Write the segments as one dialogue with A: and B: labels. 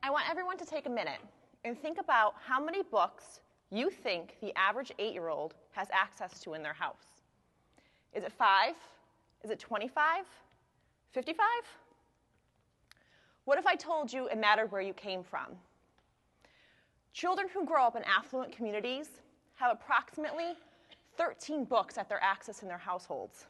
A: I want everyone to take a minute and think about how many books you think the average 8-year-old has access to in their house. Is it 5? Is it 25? 55? What if I told you it mattered where you came from? Children who grow up in affluent communities have approximately 13 books at their access in their households.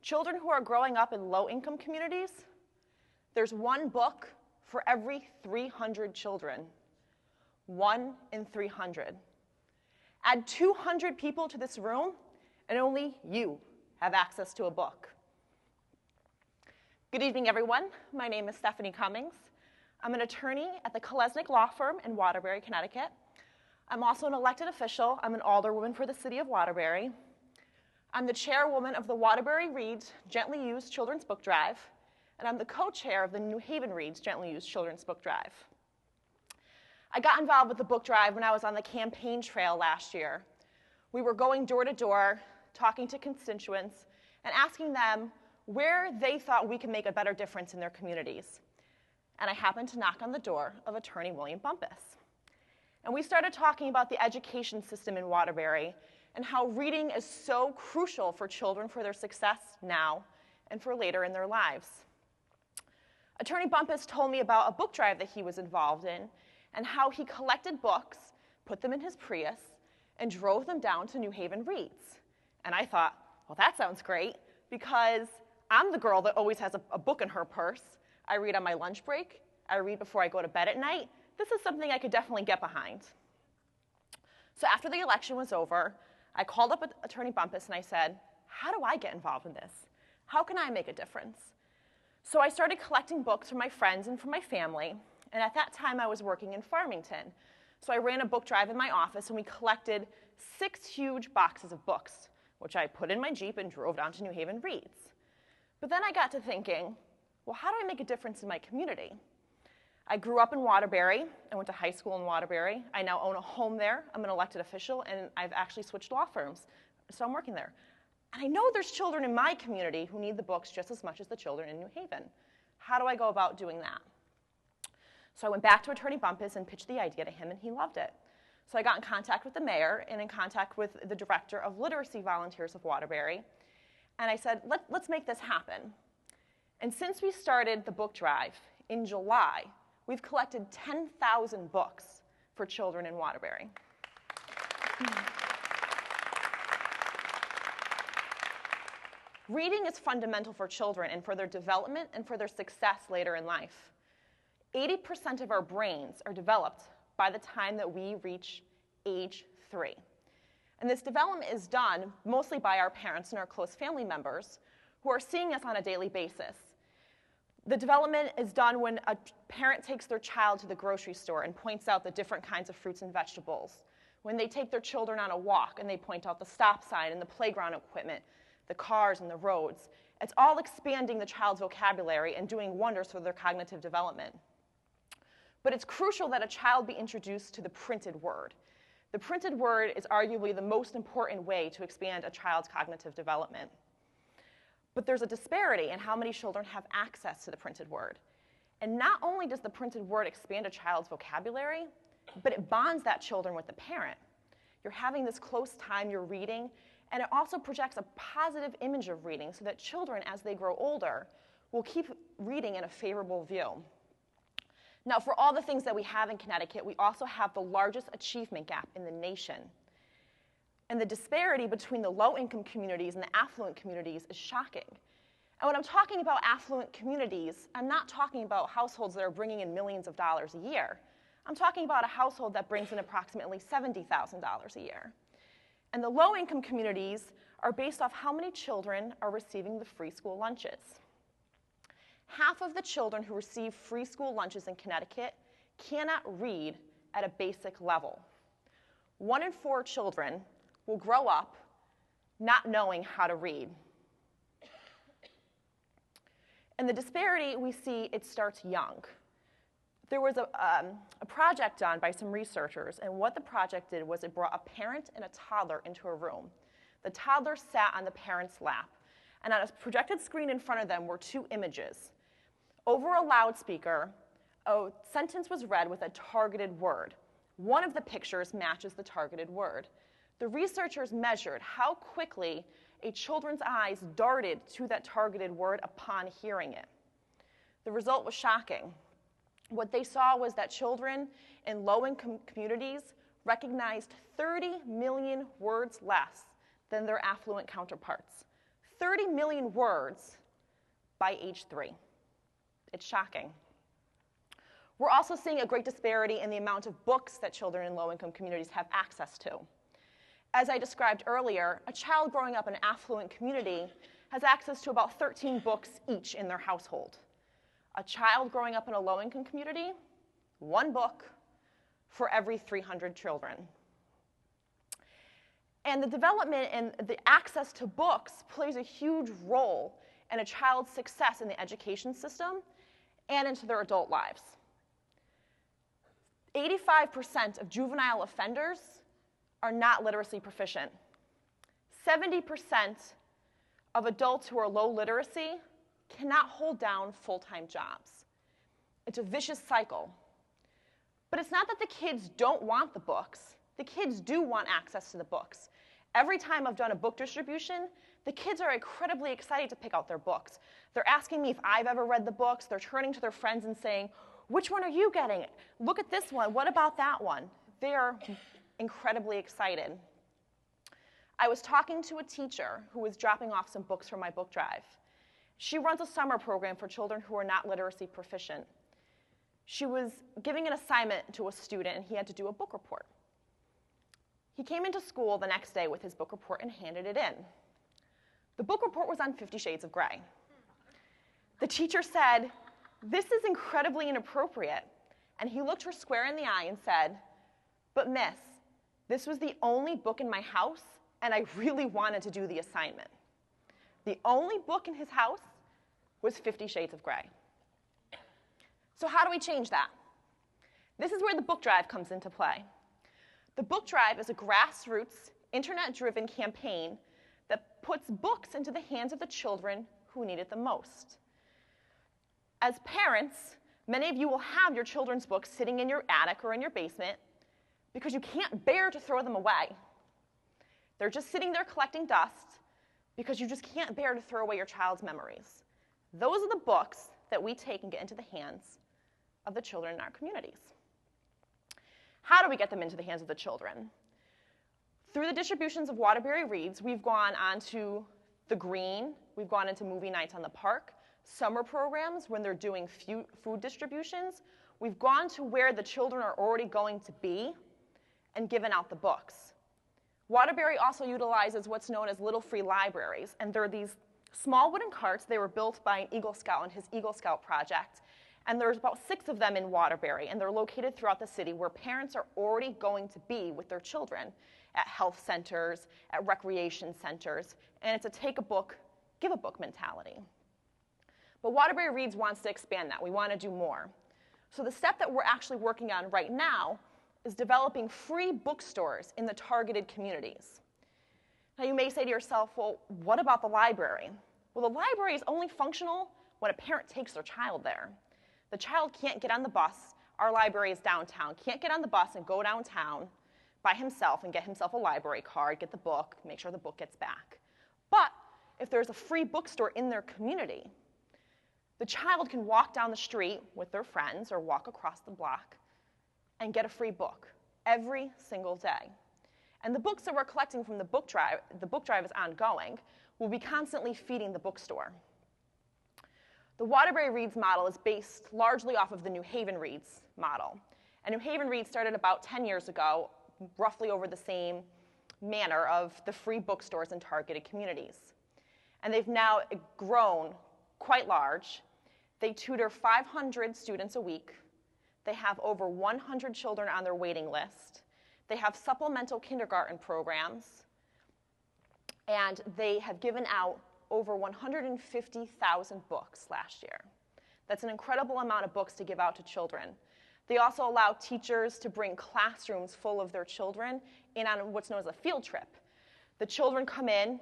A: Children who are growing up in low-income communities, there's one book for every 300 children. 1 in 300. Add 200 people to this room, and only you have access to a book. Good evening, everyone. My name is Stephanie Cummings. I'm an attorney at the Kolesnik Law Firm in Waterbury, Connecticut. I'm also an elected official. I'm an alderwoman for the city of Waterbury. I'm the chairwoman of the Waterbury Reads Gently Used Children's Book Drive, and I'm the co-chair of the New Haven Reads Gently Used Children's Book Drive. I got involved with the book drive when I was on the campaign trail last year. We were going door to door, talking to constituents, and asking them where they thought we could make a better difference in their communities. And I happened to knock on the door of Attorney William Bumpus. And we started talking about the education system in Waterbury and how reading is so crucial for children for their success now and for later in their lives. Attorney Bumpus told me about a book drive that he was involved in and how he collected books, put them in his Prius, and drove them down to New Haven Reads. And I thought, well, that sounds great, because I'm the girl that always has a book in her purse. I read on my lunch break. I read before I go to bed at night. This is something I could definitely get behind. So after the election was over, I called up Attorney Bumpus and I said, how do I get involved in this? How can I make a difference? So I started collecting books from my friends and from my family, and at that time I was working in Farmington. So I ran a book drive in my office and we collected 6 huge boxes of books, which I put in my Jeep and drove down to New Haven Reads. But then I got to thinking, well, how do I make a difference in my community? I grew up in Waterbury. I went to high school in Waterbury. I now own a home there. I'm an elected official, and I've actually switched law firms, so I'm working there. And I know there's children in my community who need the books just as much as the children in New Haven. How do I go about doing that? So I went back to Attorney Bumpus and pitched the idea to him, and he loved it. So I got in contact with the mayor and in contact with the director of Literacy Volunteers of Waterbury, and I said, let's make this happen. And since we started the book drive in July, we've collected 10,000 books for children in Waterbury. Reading is fundamental for children and for their development and for their success later in life. 80% of our brains are developed by the time that we reach age 3. And this development is done mostly by our parents and our close family members who are seeing us on a daily basis. The development is done when a parent takes their child to the grocery store and points out the different kinds of fruits and vegetables. When they take their children on a walk and they point out the stop sign and the playground equipment, the cars and the roads. It's all expanding the child's vocabulary and doing wonders for their cognitive development. But it's crucial that a child be introduced to the printed word. The printed word is arguably the most important way to expand a child's cognitive development. But there's a disparity in how many children have access to the printed word. And not only does the printed word expand a child's vocabulary, but it bonds that children with the parent. You're having this close time, you're reading, and it also projects a positive image of reading so that children, as they grow older, will keep reading in a favorable view. Now, for all the things that we have in Connecticut, we also have the largest achievement gap in the nation. And the disparity between the low-income communities and the affluent communities is shocking. And when I'm talking about affluent communities, I'm not talking about households that are bringing in millions of dollars a year. I'm talking about a household that brings in approximately $70,000 a year. And the low-income communities are based off how many children are receiving the free school lunches. Half of the children who receive free school lunches in Connecticut cannot read at a basic level. 1 in 4 children will grow up not knowing how to read. And the disparity we see, it starts young. There was a project done by some researchers, and what the project did was it brought a parent and a toddler into a room. The toddler sat on the parent's lap, and on a projected screen in front of them were 2 images. Over a loudspeaker, a sentence was read with a targeted word. One of the pictures matches the targeted word. The researchers measured how quickly a children's eyes darted to that targeted word upon hearing it. The result was shocking. What they saw was that children in low-income communities recognized 30 million words less than their affluent counterparts. 30 million words by age 3. It's shocking. We're also seeing a great disparity in the amount of books that children in low-income communities have access to. As I described earlier, a child growing up in an affluent community has access to about 13 books each in their household. A child growing up in a low-income community, 1 book for every 300 children. And the development and the access to books plays a huge role in a child's success in the education system and into their adult lives. 85% of juvenile offenders are not literacy proficient. 70% of adults who are low literacy cannot hold down full-time jobs. It's a vicious cycle. But it's not that the kids don't want the books. The kids do want access to the books. Every time I've done a book distribution, the kids are incredibly excited to pick out their books. They're asking me if I've ever read the books. They're turning to their friends and saying, which one are you getting? Look at this one. What about that one? They are incredibly excited. I was talking to a teacher who was dropping off some books from my book drive. She runs a summer program for children who are not literacy proficient. She was giving an assignment to a student, and he had to do a book report. He came into school the next day with his book report and handed it in. The book report was on 50 Shades of Grey. The teacher said, "This is incredibly inappropriate." And he looked her square in the eye and said, "But miss, this was the only book in my house, and I really wanted to do the assignment." The only book in his house was 50 Shades of Grey. So how do we change that? This is where the book drive comes into play. The book drive is a grassroots, internet-driven campaign that puts books into the hands of the children who need it the most. As parents, many of you will have your children's books sitting in your attic or in your basement because you can't bear to throw them away. They're just sitting there collecting dust because you just can't bear to throw away your child's memories. Those are the books that we take and get into the hands of the children in our communities. How do we get them into the hands of the children? Through the distributions of Waterbury Reads, we've gone on to the Green, we've gone into movie nights on the park, summer programs when they're doing food distributions. We've gone to where the children are already going to be and given out the books. Waterbury also utilizes what's known as Little Free Libraries, and they're these small wooden carts. They were built by an Eagle Scout in his Eagle Scout project, and there's about 6 of them in Waterbury, and they're located throughout the city where parents are already going to be with their children at health centers, at recreation centers, and it's a take a book, give a book mentality. But Waterbury Reads wants to expand that. We want to do more. So the step that we're actually working on right now is developing free bookstores in the targeted communities. Now you may say to yourself, well, what about the library? Well, the library is only functional when a parent takes their child there. The child can't get on the bus. Our library is downtown. Can't get on the bus and go downtown by himself and get himself a library card, get the book, make sure the book gets back. But if there's a free bookstore in their community, the child can walk down the street with their friends or walk across the block and get a free book every single day. And the books that we're collecting from the book drive is ongoing, will be constantly feeding the bookstore. The Waterbury Reads model is based largely off of the New Haven Reads model. And New Haven Reads started about 10 years ago, roughly over the same manner of the free bookstores in targeted communities. And they've now grown quite large. They tutor 500 students a week. They have over 100 children on their waiting list. They have supplemental kindergarten programs. And they have given out over 150,000 books last year. That's an incredible amount of books to give out to children. They also allow teachers to bring classrooms full of their children in on what's known as a field trip. The children come in,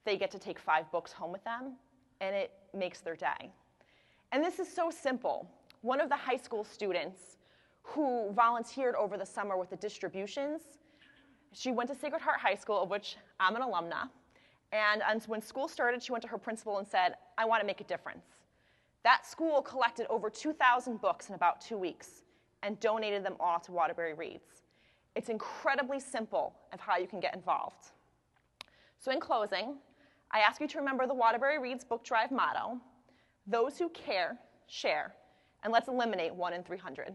A: they get to take 5 books home with them, and it makes their day. And this is so simple. one of the high school students who volunteered over the summer with the distributions, she went to Sacred Heart High School, of which I'm an alumna, and when school started, she went to her principal and said, I want to make a difference. That school collected over 2,000 books in about 2 weeks and donated them all to Waterbury Reads. It's incredibly simple of how you can get involved. So in closing, I ask you to remember the Waterbury Reads Book Drive motto, those who care, share, and let's eliminate 1 in 300.